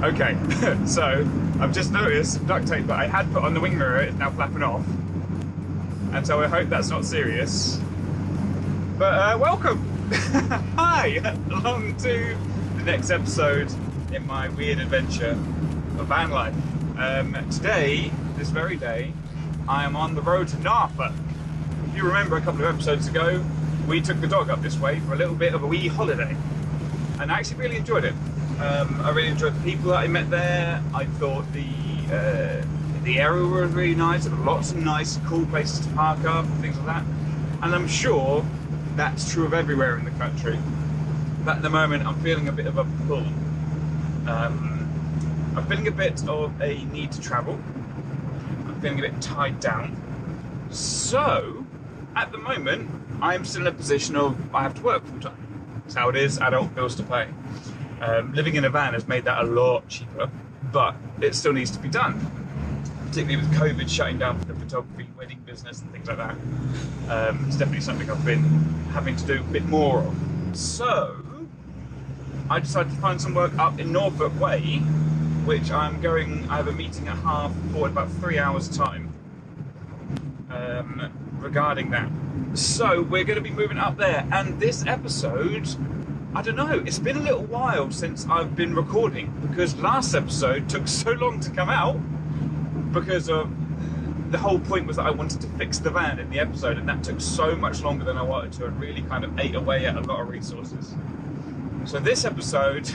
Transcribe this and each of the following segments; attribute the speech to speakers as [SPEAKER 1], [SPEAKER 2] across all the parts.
[SPEAKER 1] Okay, so I've just noticed duct tape that I had put on the wing mirror is now flapping off. And so I hope that's not serious. But welcome! Hi! Along to the next episode in my weird adventure of van life. Today, this very day, I am on the road to Norfolk. If you remember a couple of episodes ago, we took the dog up this way for a little bit of a wee holiday. And I actually really enjoyed it. I really enjoyed the people that I met there. I thought the area was really nice. There were lots of nice, cool places to park up and things like that. And I'm sure that's true of everywhere in the country. But at the moment, I'm feeling a bit of a pull. I'm feeling a bit of a need to travel. I'm feeling a bit tied down. So, at the moment, I'm still in a position of I have to work full time. That's how it is, adult bills to pay. Living in a van has made that a lot cheaper, but it still needs to be done. Particularly with COVID shutting down the photography, wedding business and things like that. It's definitely something I've been having to do a bit more of. So, I decided to find some work up in Norfolk Way, which I have a meeting at 4:30 in about 3 hours time, regarding that. So, we're going to be moving up there, and this episode, I don't know, it's been a little while since I've been recording, because last episode took so long to come out, because of the whole point was that I wanted to fix the van in the episode, and that took so much longer than I wanted to, and really kind of ate away at a lot of resources. So this episode,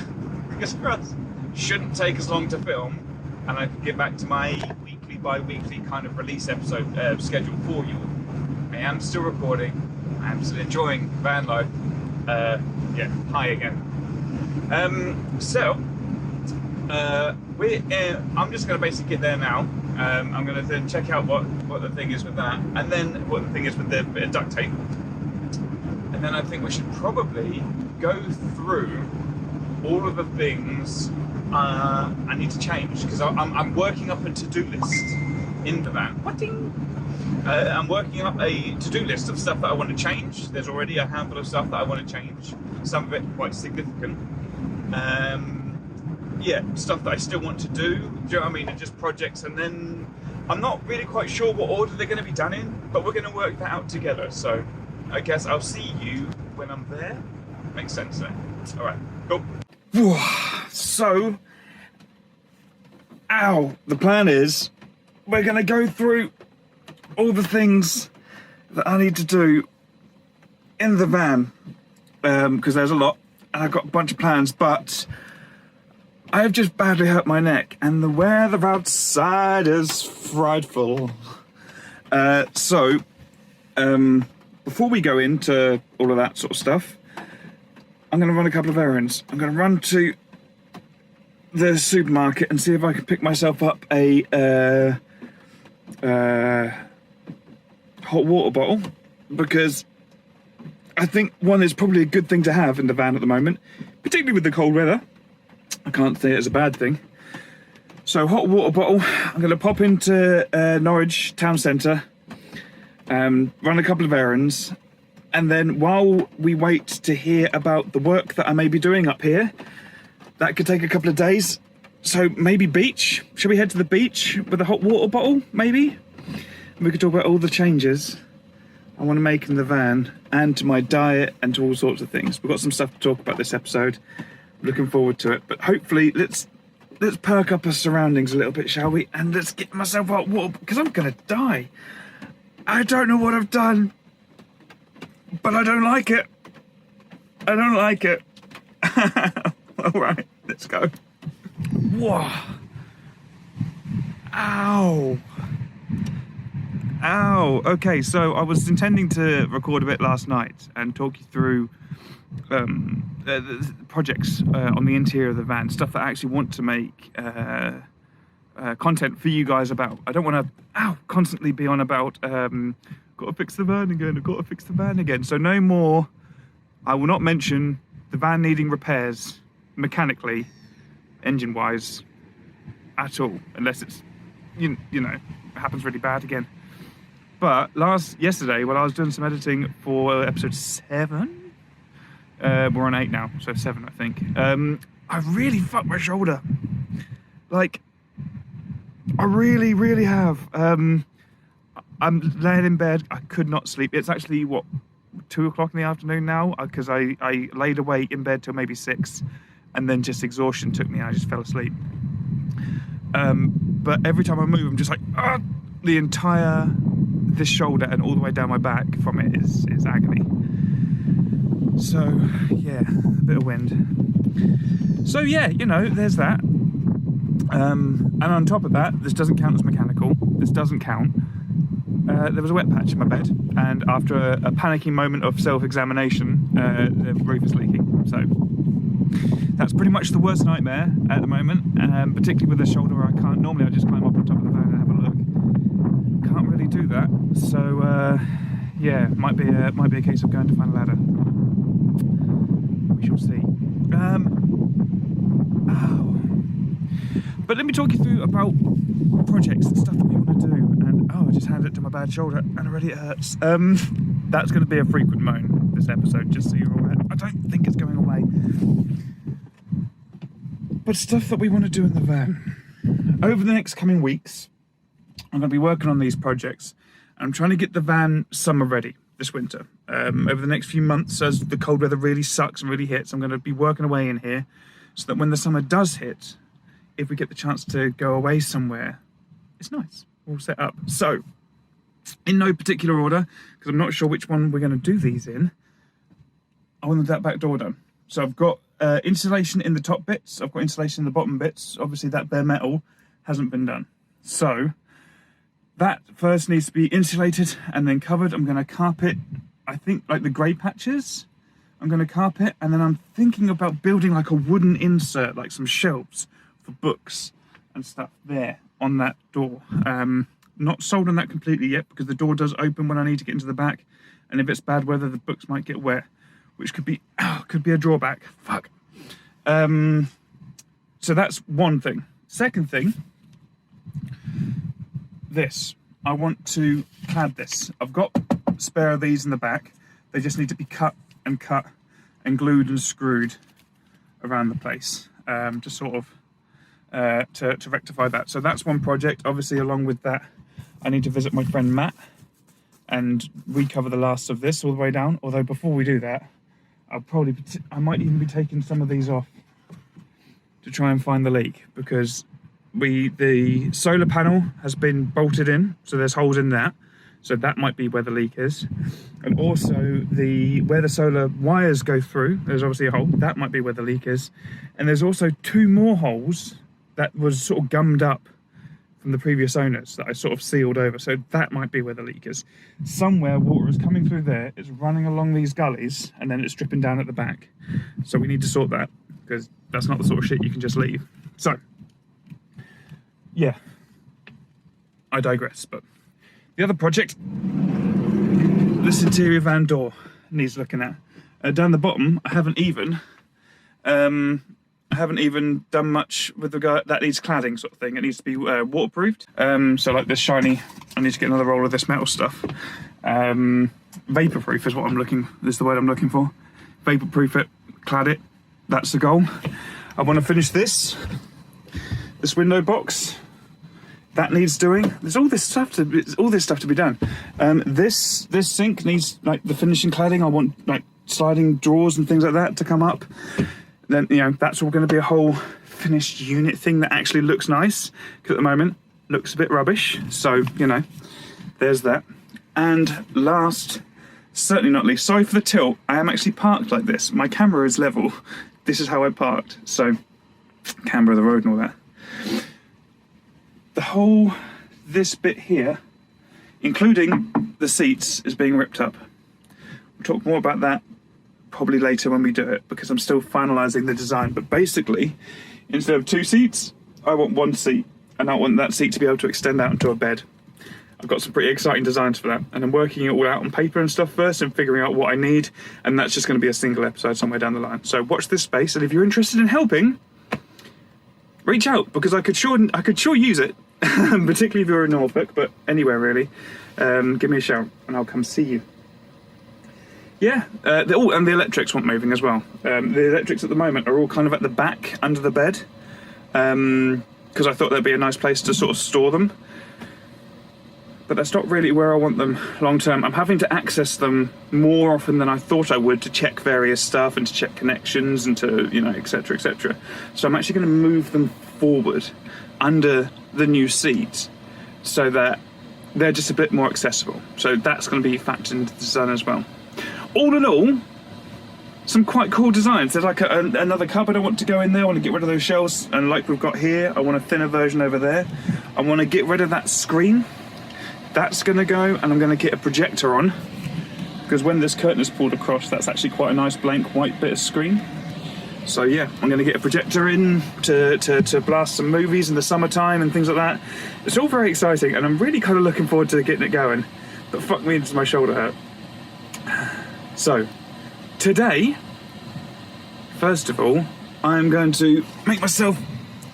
[SPEAKER 1] fingers crossed, shouldn't take as long to film, and I can get back to my weekly, bi-weekly kind of release episode schedule for you. I am still recording, I am still enjoying van life. Yeah, hi again. I'm just going to basically get there now. I'm going to then check out what the thing is with that, and then what the thing is with the bit of duct tape. And then I think we should probably go through all of the things I need to change, because I'm working up a to-do list in the van. I'm working up a to-do list of stuff that I want to change. There's already a handful of stuff that I want to change. Some of it quite significant. Yeah, stuff that I still want to do. Do you know what I mean? And just projects, and then I'm not really quite sure what order they're going to be done in, but we're going to work that out together. So I guess I'll see you when I'm there. Makes sense there. All right, cool. So, the plan is we're going to go through all the things that I need to do in the van, because there's a lot, and I've got a bunch of plans, but I have just badly hurt my neck, and the weather outside is frightful. So, before we go into all of that sort of stuff, I'm going to run a couple of errands. I'm going to run to the supermarket and see if I can pick myself up a hot water bottle, because I think one is probably a good thing to have in the van at the moment, particularly with the cold weather. I can't say it's a bad thing. So, hot water bottle. I'm going to pop into Norwich town centre, run a couple of errands, and then while we wait to hear about the work that I may be doing up here, that could take a couple of days. So maybe beach. Should we head to the beach with a hot water bottle, maybe? And we could talk about all the changes I want to make in the van, and to my diet, and to all sorts of things. We've got some stuff to talk about this episode. Looking forward to it. But hopefully, let's perk up our surroundings a little bit, shall we? And let's get myself hot water, because I'm going to die. I don't know what I've done, but I don't like it. I don't like it. All right, let's go. Whoa. Ow. Ow. Okay, so I was intending to record a bit last night and talk you through the projects on the interior of the van, stuff that I actually want to make content for you guys about. I don't want to constantly be on about gotta fix the van again, I've got to fix the van again. So no more. I will not mention the van needing repairs mechanically, engine wise, at all, unless it's you know, it happens really bad again. But yesterday, while I was doing some editing for episode 7, we're on 8 now, so 7 I think, I really fucked my shoulder. Like, I really, really have. I'm laying in bed. I could not sleep. It's actually, what, 2 o'clock in the afternoon now? Because I laid awake in bed till maybe 6. And then just exhaustion took me and I just fell asleep. But every time I move, I'm just like, the entire, this shoulder and all the way down my back from it is agony. So, yeah, a bit of wind. So, yeah, you know, there's that. And on top of that, this doesn't count as mechanical. This doesn't count. There was a wet patch in my bed, and after a panicking moment of self-examination, the roof is leaking. So that's pretty much the worst nightmare at the moment, particularly with the shoulder where I can't. Normally I just climb up on top of the van and have a look. Can't really do that. So yeah, might be a case of going to find a ladder. We shall see. But let me talk you through about projects and stuff that we want to do. And I just handed it to my bad shoulder and already it hurts. That's going to be a frequent moan this episode, just so you're aware. I don't think it's going away. But stuff that we want to do in the van. Over the next coming weeks, I'm going to be working on these projects. I'm trying to get the van summer ready this winter. Over the next few months, as the cold weather really sucks and really hits, I'm going to be working away in here so that when the summer does hit, if we get the chance to go away somewhere, it's nice. We'll set up. So, in no particular order, because I'm not sure which one we're going to do these in, I want that back door done. So I've got insulation in the top bits, I've got insulation in the bottom bits. Obviously that bare metal hasn't been done. So, that first needs to be insulated and then covered. I'm going to carpet, I think, like the grey patches. I'm going to carpet, and then I'm thinking about building like a wooden insert, like some shelves for books and stuff there on that door. Not sold on that completely yet, because the door does open when I need to get into the back, and if it's bad weather, the books might get wet, which could be a drawback. Fuck. So that's one thing. Second thing, this. I want to clad this. I've got a spare of these in the back. They just need to be cut and glued and screwed around the place. Just sort of to rectify that. So that's one project. Obviously, along with that, I need to visit my friend Matt and recover the last of this all the way down. Although before we do that, I might even be taking some of these off to try and find the leak, because the solar panel has been bolted in, so there's holes in that. So that might be where the leak is. And also where the solar wires go through, there's obviously a hole. That might be where the leak is. And there's also 2 more holes that was sort of gummed up from the previous owners that I sort of sealed over. So that might be where the leak is. Somewhere water is coming through there, it's running along these gullies, and then it's dripping down at the back. So we need to sort that, because that's not the sort of shit you can just leave. So, yeah, I digress. But the other project, this interior van door needs looking at. Down the bottom, I haven't even done much with regard, that needs cladding sort of thing. It needs to be waterproofed. So like this shiny, I need to get another roll of this metal stuff. Vaporproof is the word I'm looking for. Vaporproof it, clad it. That's the goal. I want to finish this window box. That needs doing. There's all this stuff to be done. This sink needs like the finishing cladding. I want like sliding drawers and things like that to come up. Then, you know, that's all going to be a whole finished unit thing that actually looks nice, because at the moment looks a bit rubbish. So, you know, there's that. And last, certainly not least, sorry for the tilt, I am actually parked like this. My camera is level. This is how I parked. So, camera of the road and all that. This bit here, including the seats, is being ripped up. We'll talk more about that probably later when we do it, because I'm still finalising the design. But basically, instead of 2 seats, I want 1 seat, and I want that seat to be able to extend out into a bed. I've got some pretty exciting designs for that, and I'm working it all out on paper and stuff first and figuring out what I need, and that's just going to be a single episode somewhere down the line. So watch this space, and if you're interested in helping, reach out, because I could sure use it. Particularly if you're in Norfolk, but anywhere really. Give me a shout and I'll come see you. Yeah, and the electrics want moving as well. The electrics at the moment are all kind of at the back under the bed. because I thought there'd be a nice place to sort of store them. But that's not really where I want them long term. I'm having to access them more often than I thought I would to check various stuff and to check connections and to, you know, etc, etc. So I'm actually going to move them forward under the new seat so that they're just a bit more accessible. So that's going to be factored into the design as well. All in all, some quite cool designs. There's like another cupboard I want to go in there. I want to get rid of those shelves, and like we've got here, I want a thinner version over there. I want to get rid of that screen. That's going to go, and I'm going to get a projector on, because when this curtain is pulled across, that's actually quite a nice blank white bit of screen. So yeah, I'm going to get a projector in to blast some movies in the summertime and things like that. It's all very exciting, and I'm really kind of looking forward to getting it going. But fuck me, does my shoulder hurt. So, today, first of all, I'm going to make myself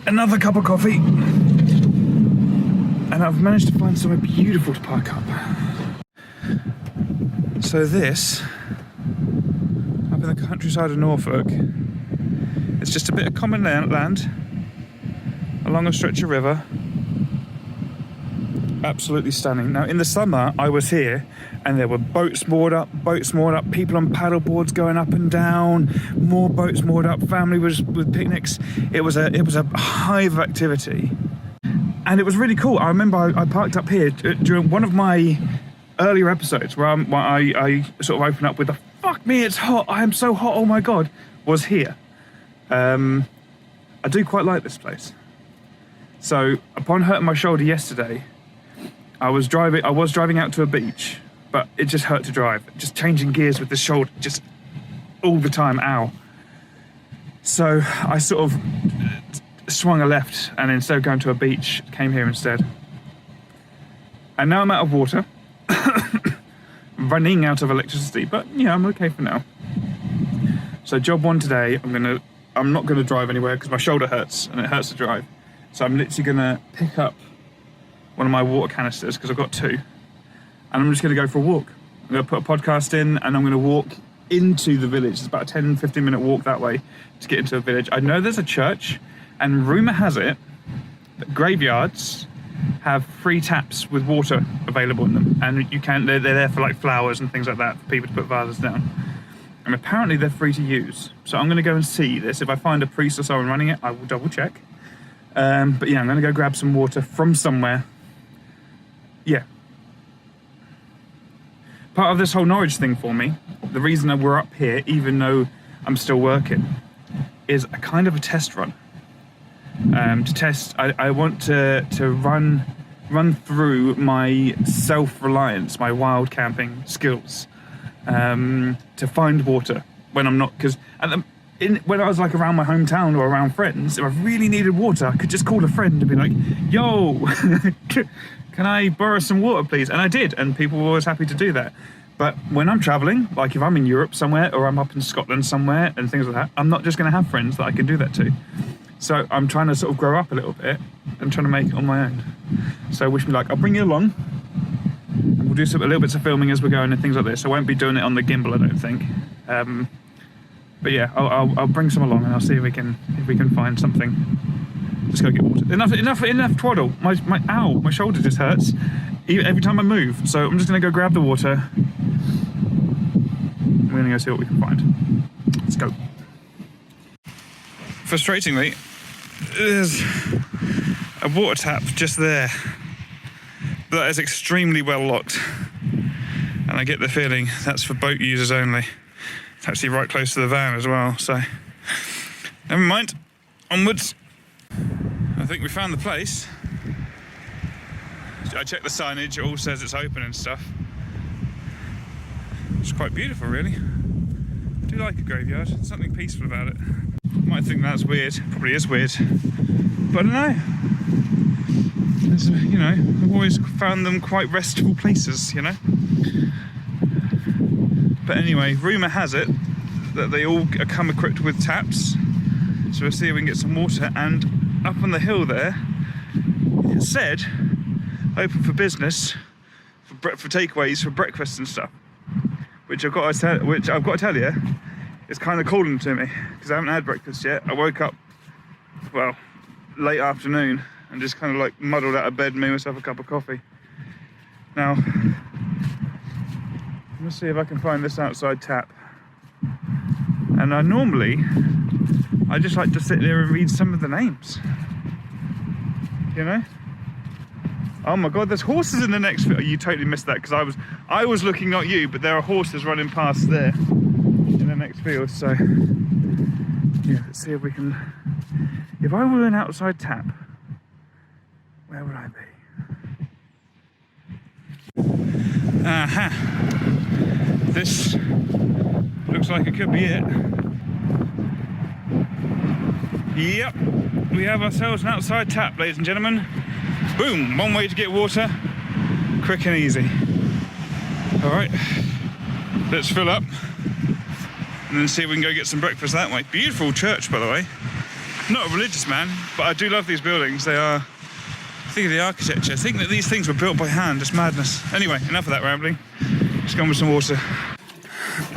[SPEAKER 1] another cup of coffee. And I've managed to find somewhere beautiful to park up. So this, up in the countryside of Norfolk, it's just a bit of common land along a stretch of river. Absolutely stunning. Now in the summer I was here and there were boats moored up, people on paddle boards going up and down, more boats moored up, family was with picnics. It was a hive of activity. And it was really cool. I remember I parked up here during one of my earlier episodes where I sort of opened up with the "fuck me, it's hot, I am so hot, oh my god," was here. I do quite like this place. So upon hurting my shoulder yesterday, I was driving out to a beach, but it just hurt to drive. Just changing gears with the shoulder, just all the time, ow. So I sort of swung a left, and instead of going to a beach, came here instead. And now I'm out of water, running out of electricity, but yeah, I'm okay for now. So job one today, I'm not gonna drive anywhere because my shoulder hurts and it hurts to drive. So I'm literally gonna pick up one of my water canisters, because I've got two, and I'm just gonna go for a walk. I'm gonna put a podcast in, and I'm gonna walk into the village. It's about a 10-15 minute walk that way to get into a village. I know there's a church, and rumour has it that graveyards have free taps with water available in them, and they're there for like flowers and things like that, for people to put vases down. And apparently they're free to use. So I'm going to go and see this. If I find a priest or someone running it, I will double check. But yeah, I'm going to go grab some water from somewhere. Yeah. Part of this whole Norwich thing for me, the reason that we're up here, even though I'm still working, is a kind of a test run. To test, I want to run through my self-reliance, my wild camping skills, to find water when I'm not, because when I was like around my hometown or around friends, if I really needed water, I could just call a friend and be like, "Yo, can I borrow some water, please?" And I did, and people were always happy to do that. But when I'm traveling, like if I'm in Europe somewhere or I'm up in Scotland somewhere and things like that, I'm not just going to have friends that I can do that to. So I'm trying to sort of grow up a little bit and trying to make it on my own. So wish me luck. I'll bring you along. And we'll do a little bits of filming as we're going and things like this. I won't be doing it on the gimbal, I don't think. But yeah, I'll bring some along and I'll see if we can find something. Just go get water. Enough twaddle. My shoulder just hurts every time I move. So I'm just gonna go grab the water. We're gonna go see what we can find. Let's go. Frustratingly, there's a water tap just there, but that is extremely well locked, and I get the feeling that's for boat users only. It's actually right close to the van as well, so never mind, onwards. I think we found the place. I checked the signage, it all says it's open and stuff. It's quite beautiful, really. I do like a graveyard, there's something peaceful about it. You might think that's weird, probably is weird, but I don't know. There's, you know, I've always found them quite restful places, you know. But anyway, rumour has it that they all come equipped with taps, so we'll see if we can get some water. And up on the hill there, it said open for business, for takeaways, for breakfast and stuff, which I've got to tell you, it's kind of calling to me, because I haven't had breakfast yet. I woke up, well, late afternoon and just kind of like muddled out of bed and made myself a cup of coffee. Now, let's see if I can find this outside tap. And I just like to sit there and read some of the names, you know? Oh my God, there's horses in the next field. You totally missed that because I was looking at you, but there are horses running past there in the next field. So yeah, let's see if we can, if I were an outside tap, where would I be? Aha, this looks like it could be it. Yep, we have ourselves an outside tap, ladies and gentlemen. Boom, one way to get water, quick and easy. All right, let's fill up and then see if we can go get some breakfast that way. Beautiful church, by the way. Not a religious man, but I do love these buildings. They are, think of the architecture. Think that these things were built by hand, it's madness. Anyway, enough of that rambling. Let's go on with some water.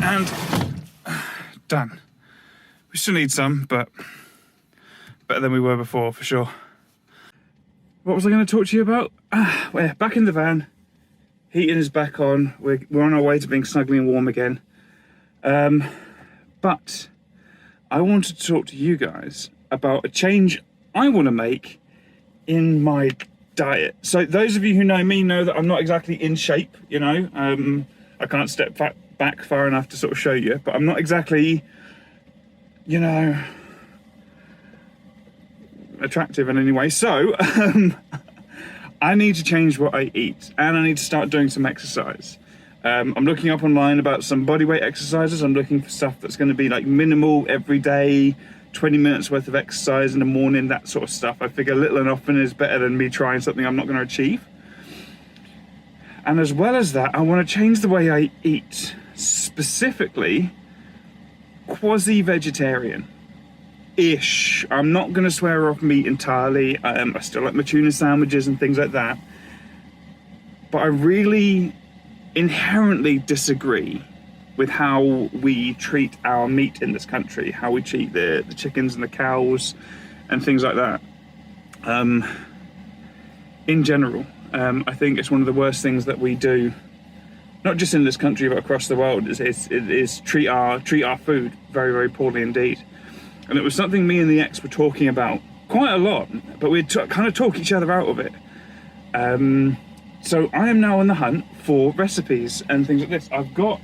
[SPEAKER 1] And done. We still need some, but better than we were before, for sure. What was I going to talk to you about? We're back in the van. Heating is back on. We're on our way to being snuggly and warm again. But I wanted to talk to you guys about a change I want to make in my diet. So those of you who know me know that I'm not exactly in shape, you know. I can't step back far enough to sort of show you, but I'm not exactly, you know, attractive in any way. So I need to change what I eat and I need to start doing some exercise. I'm looking up online about some bodyweight exercises. I'm looking for stuff that's going to be like minimal every day, 20 minutes worth of exercise in the morning, that sort of stuff. I figure little and often is better than me trying something I'm not going to achieve. And as well as that, I want to change the way I eat, specifically quasi-vegetarian. Ish. I'm not going to swear off meat entirely. I still like my tuna sandwiches and things like that. But I really inherently disagree with how we treat our meat in this country, how we treat the chickens and the cows and things like that. In general, I think it's one of the worst things that we do, not just in this country but across the world, is treat our food very, very poorly indeed. And it was something me and the ex were talking about quite a lot, but we'd kind of talk each other out of it. So I am now on the hunt for recipes and things like this. I've got,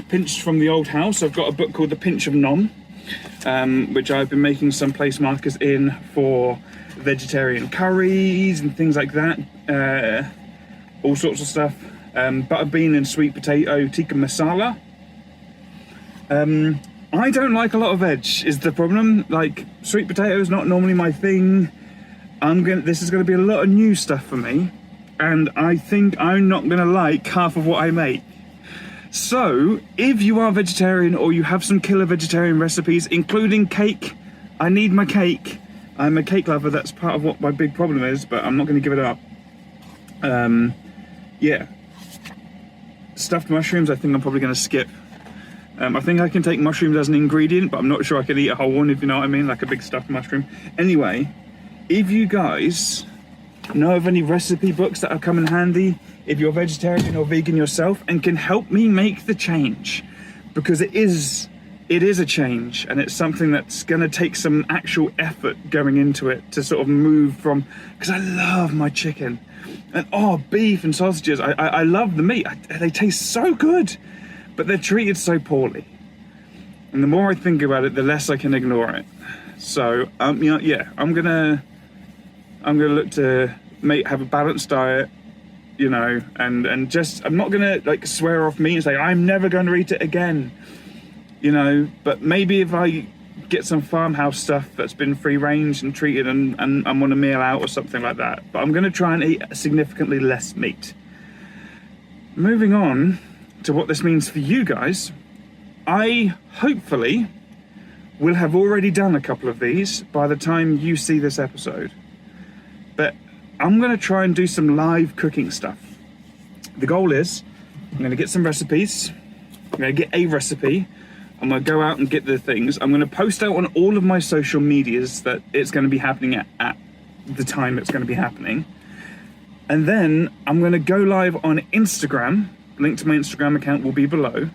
[SPEAKER 1] pinched from the old house, I've got a book called The Pinch of Nom, which I've been making some place markers in for vegetarian curries and things like that. All sorts of stuff. Butter bean and sweet potato tikka masala. I don't like a lot of veg, is the problem. Like, sweet potato is not normally my thing. This is gonna be a lot of new stuff for me, and I think I'm not gonna like half of what I make. So, if you are vegetarian or you have some killer vegetarian recipes, including cake, I need my cake. I'm a cake lover, that's part of what my big problem is, but I'm not gonna give it up. Yeah. Stuffed mushrooms, I think I'm probably gonna skip. I think I can take mushrooms as an ingredient, but I'm not sure I can eat a whole one, if you know what I mean, like a big stuffed mushroom. Anyway, if you guys know of any recipe books that have come in handy, if you're vegetarian or vegan yourself, and can help me make the change, because it is a change, and it's something that's gonna take some actual effort going into it to sort of move from, because I love my chicken, and beef and sausages, I love the meat, they taste so good, but they're treated so poorly. And the more I think about it, the less I can ignore it. So, you know, yeah, I'm gonna look to have a balanced diet, you know, and just, I'm not gonna like swear off meat and say I'm never going to eat it again, you know. But maybe if I get some farmhouse stuff that's been free range and treated, and I'm on a meal out or something like that. But I'm gonna try and eat significantly less meat. Moving on to what this means for you guys, I hopefully will have already done a couple of these by the time you see this episode. But I'm gonna try and do some live cooking stuff. The goal is, I'm gonna get some recipes, I'm gonna get a recipe, I'm going to go out and get the things. I'm going to post out on all of my social medias that it's going to be happening at the time it's going to be happening. And then I'm going to go live on Instagram. Link to my Instagram account will be below.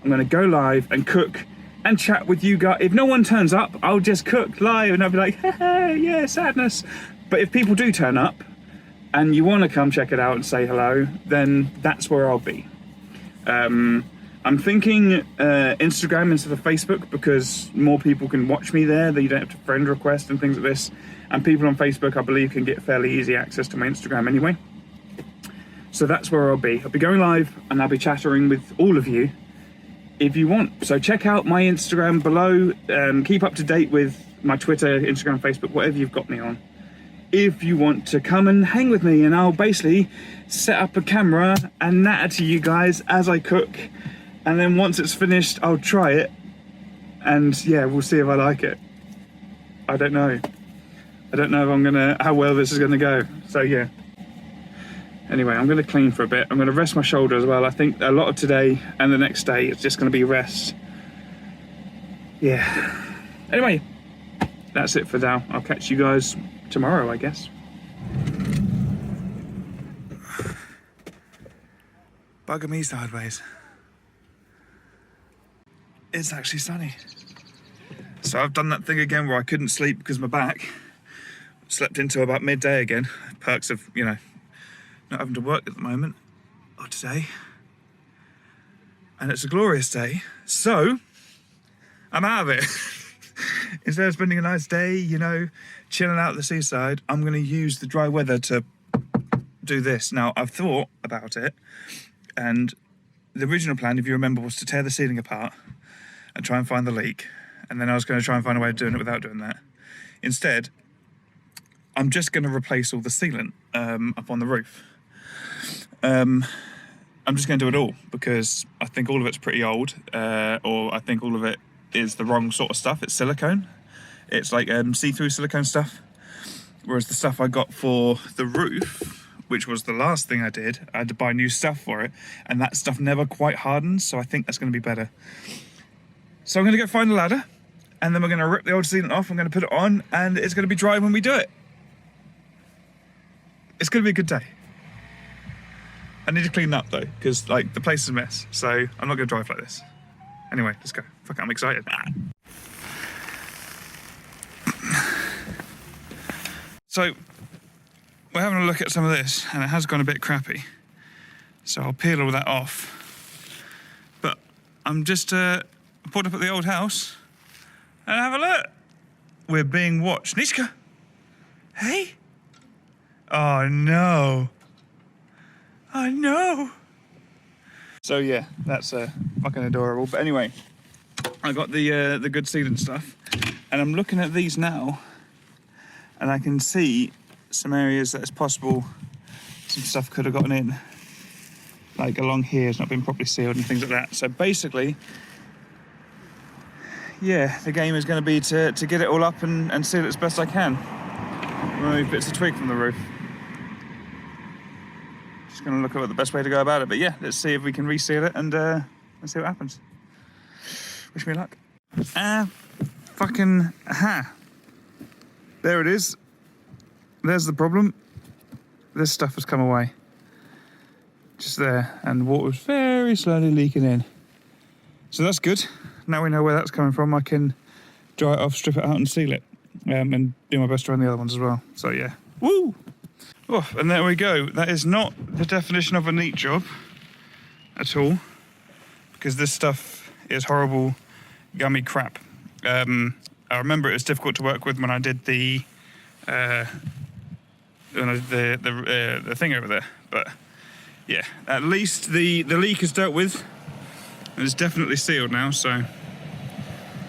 [SPEAKER 1] I'm going to go live and cook and chat with you guys. If no one turns up, I'll just cook live and I'll be like, hey, yeah, sadness. But if people do turn up and you want to come check it out and say hello, then that's where I'll be. I'm thinking Instagram instead of Facebook, because more people can watch me there. You don't have to friend request and things like this. And people on Facebook, I believe, can get fairly easy access to my Instagram anyway. So that's where I'll be. I'll be going live and I'll be chattering with all of you if you want. So check out my Instagram below. Keep up to date with my Twitter, Instagram, Facebook, whatever you've got me on. If you want to come and hang with me, and I'll basically set up a camera and natter to you guys as I cook. And then once it's finished, I'll try it. And yeah, we'll see if I like it. I don't know. I don't know if how well this is gonna go. So yeah. Anyway, I'm gonna clean for a bit. I'm gonna rest my shoulder as well. I think a lot of today and the next day is just gonna be rest. Yeah. Anyway, that's it for now. I'll catch you guys tomorrow, I guess. Bugger me sideways. It's actually sunny. So I've done that thing again where I couldn't sleep because of my back. Slept into about midday again. Perks of, you know, not having to work at the moment, or today. And it's a glorious day. So, I'm out of it. Instead of spending a nice day, you know, chilling out at the seaside, I'm gonna use the dry weather to do this. Now, I've thought about it, and the original plan, if you remember, was to tear the ceiling apart and try and find the leak. And then I was gonna try and find a way of doing it without doing that. Instead, I'm just gonna replace all the sealant up on the roof. I'm just gonna do it all because I think all of it's pretty old, or I think all of it is the wrong sort of stuff. It's silicone. It's like see-through silicone stuff. Whereas the stuff I got for the roof, which was the last thing I did, I had to buy new stuff for it, and that stuff never quite hardens, so I think that's gonna be better. So I'm gonna go find a ladder, and then we're gonna rip the old sealant off, I'm gonna put it on, and it's gonna be dry when we do it. It's gonna be a good day. I need to clean up though, because like the place is a mess, so I'm not gonna drive like this. Anyway, let's go. Fuck it, I'm excited. So, we're having a look at some of this, and it has gone a bit crappy. So I'll peel all that off. But I'm just pulled up at the old house, and have a look. We're being watched. Nishka! Hey? Oh no. Oh no. So yeah, that's fucking adorable. But anyway, I got the good sealant stuff, and I'm looking at these now, and I can see some areas that it's possible some stuff could have gotten in. Like along here, it's not been properly sealed and things like that. So basically, yeah, the game is going to be to get it all up and seal it as best I can. Remove bits of twig from the roof. Just going to look at the best way to go about it. But yeah, let's see if we can reseal it and let's see what happens. Wish me luck. Fucking aha. There it is. There's the problem. This stuff has come away. Just there. And water's very slowly leaking in. So that's good. Now we know where that's coming from. I can dry it off, strip it out and seal it. And do my best to run the other ones as well. So yeah. Woo! Oh, and there we go. That is not the definition of a neat job at all. Because this stuff is horrible, gummy crap. I remember it was difficult to work with when I did the thing over there. But yeah, at least the leak is dealt with. And it's definitely sealed now, so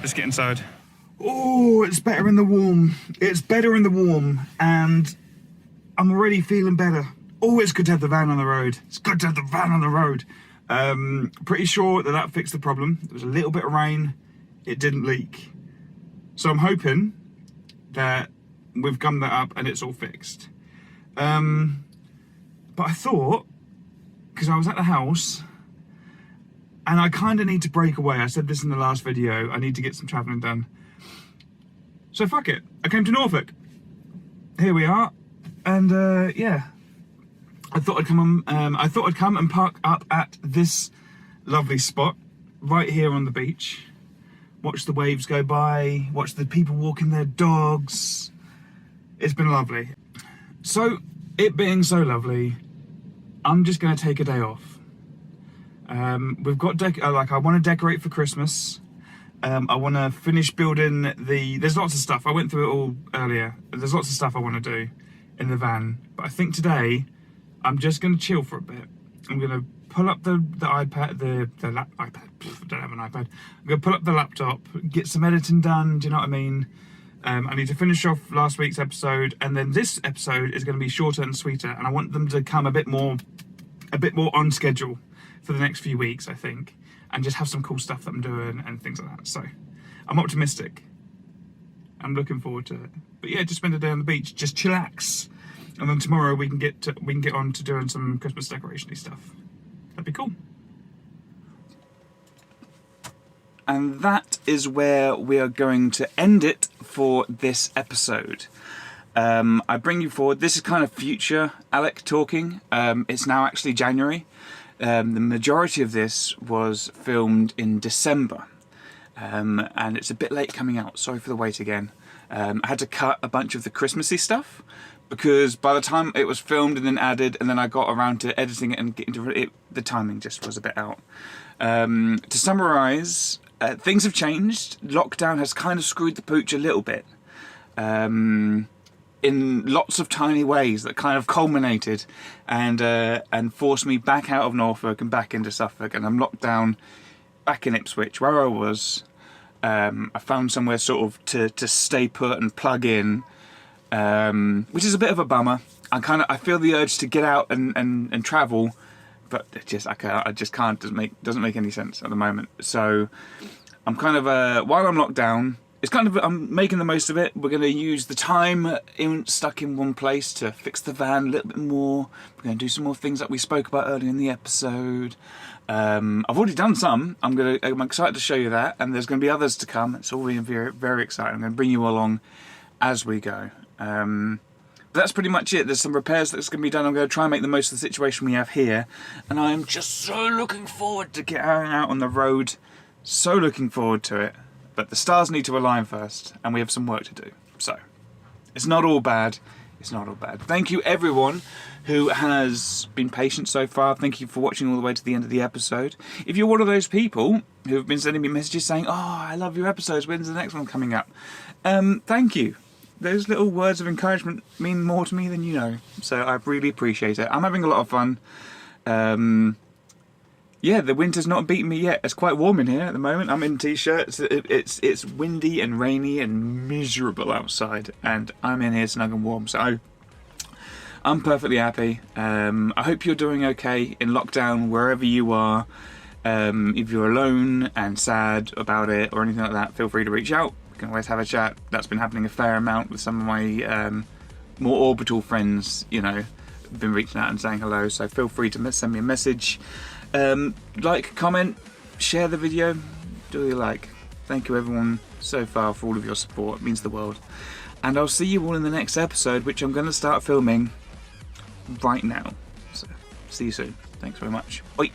[SPEAKER 1] let's get inside. Oh, it's better in the warm. It's better in the warm, and I'm already feeling better. Oh, it's good to have the van on the road. It's good to have the van on the road. Pretty sure that fixed the problem. There was a little bit of rain. It didn't leak. So I'm hoping that we've gummed that up and it's all fixed. But I thought, because I was at the house, And I kind of need to break away. I said this in the last video. I need to get some travelling done. So fuck it. I came to Norfolk. Here we are. And yeah, I thought I'd come and park up at this lovely spot right here on the beach. Watch the waves go by, watch the people walking their dogs. It's been lovely. So, it being so lovely, I'm just gonna take a day off. We've got, I wanna decorate for Christmas. I wanna finish building there's lots of stuff. I went through it all earlier. There's lots of stuff I wanna do in the van. But I think today, I'm just gonna chill for a bit. I'm gonna pull up the iPad, iPad. I don't have an iPad. I'm gonna pull up the laptop, get some editing done. Do you know what I mean? I need to finish off last week's episode, and then this episode is going to be shorter and sweeter. And I want them to come a bit more on schedule for the next few weeks, I think, and just have some cool stuff that I'm doing and things like that. So I'm optimistic. I'm looking forward to it. But yeah, just spend a day on the beach, just chillax, and then tomorrow we can get on to doing some Christmas decoration-y stuff. That'd be cool. And that is where we are going to end it for this episode. I bring you forward, this is kind of future Alec talking. It's now actually January. The majority of this was filmed in December. And it's a bit late coming out, sorry for the wait again. I had to cut a bunch of the Christmassy stuff, because by the time it was filmed and then added, and then I got around to editing it and getting to it, the timing just was a bit out. To summarise, things have changed. Lockdown has kind of screwed the pooch a little bit. In lots of tiny ways that kind of culminated and forced me back out of Norfolk and back into Suffolk, and I'm locked down back in Ipswich, where I was. I found somewhere sort of to stay put and plug in, which is a bit of a bummer. I feel the urge to get out and travel, but I just can't. Doesn't make any sense at the moment. So I'm kind of while I'm locked down, I'm making the most of it. We're going to use the time stuck in one place to fix the van a little bit more. We're going to do some more things that we spoke about earlier in the episode. I've already done some. I'm excited to show you that, and there's going to be others to come. It's all really very, very exciting. I'm going to bring you along as we go. But that's pretty much it. There's some repairs that's going to be done. I'm going to try and make the most of the situation we have here, and I am just so looking forward to getting out on the road. So looking forward to it. But the stars need to align first, and we have some work to do. So, it's not all bad. It's not all bad. Thank you, everyone who has been patient so far. Thank you for watching all the way to the end of the episode. If you're one of those people who have been sending me messages saying, "Oh, I love your episodes. When's the next one coming up?" Thank you. Those little words of encouragement mean more to me than you know. So I really appreciate it. I'm having a lot of fun. Yeah, the winter's not beaten me yet. It's quite warm in here at the moment. I'm in t-shirts. It's windy and rainy and miserable outside, and I'm in here snug and warm. So I'm perfectly happy. I hope you're doing okay in lockdown wherever you are. If you're alone and sad about it or anything like that, feel free to reach out. We can always have a chat. That's been happening a fair amount with some of my more orbital friends. You know, been reaching out and saying hello. So feel free to send me a message. Like, comment, share the video, do what you like. Thank you everyone so far for all of your support, it means the world. And I'll see you all in the next episode, which I'm going to start filming right now. So, see you soon. Thanks very much. Bye.